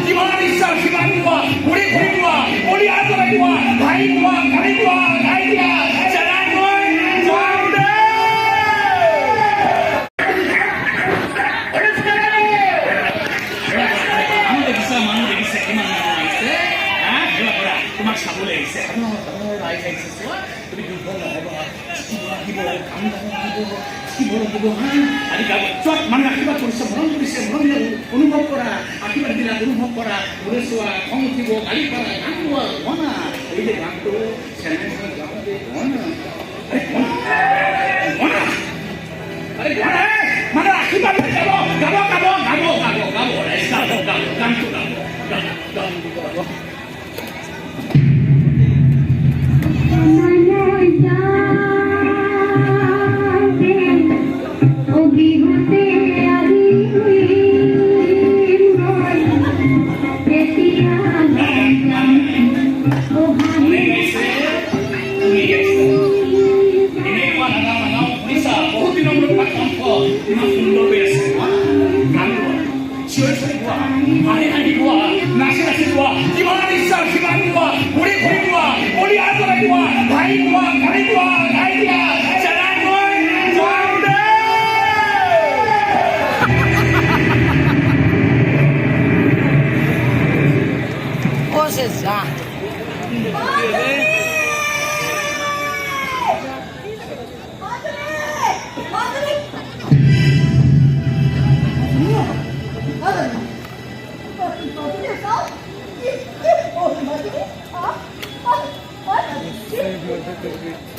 যিমান ইচ্ছা সিমান গোৱা ঘূৰি ঘূৰি গোৱা কৰি আঁতৰাই গোৱা ভাই গোৱা গাই গোৱা গাই দিয়া চেৰাই গৈ যাওঁ দে মানুহ দেখিছে কিমান মানুহ আহিছে তোমাক চাবলৈ আহিছে আহিছে চোৱা তুমি দুৰ্বল নহ'ব লাগিব কাম লাগিব আজি গাব চব মানে আশীৰ্বাদ কৰিছে মৰম কৰিছে মৰম অনুভৱ কৰা আশীৰ্বাদ দিলা অনুভৱ কৰা ঘূৰে চোৱা খং উঠিব গালি কৰা গান গোৱা গনা এই যে গানটো চেনেল গাওঁতে গনা আৰে গনা মানে আশীৰ্বাদ গাব গাব গাব গাব গাব গাব গানটো গাব যিমান ইচ্ছা সিমান গোৱা ঘূৰি ঘূৰি গোৱা কৰি আঁতৰাই গোৱা ভাই গোৱা গাই গোৱা গাই দিয়া চেৰাই গৈ যাওঁ দে What?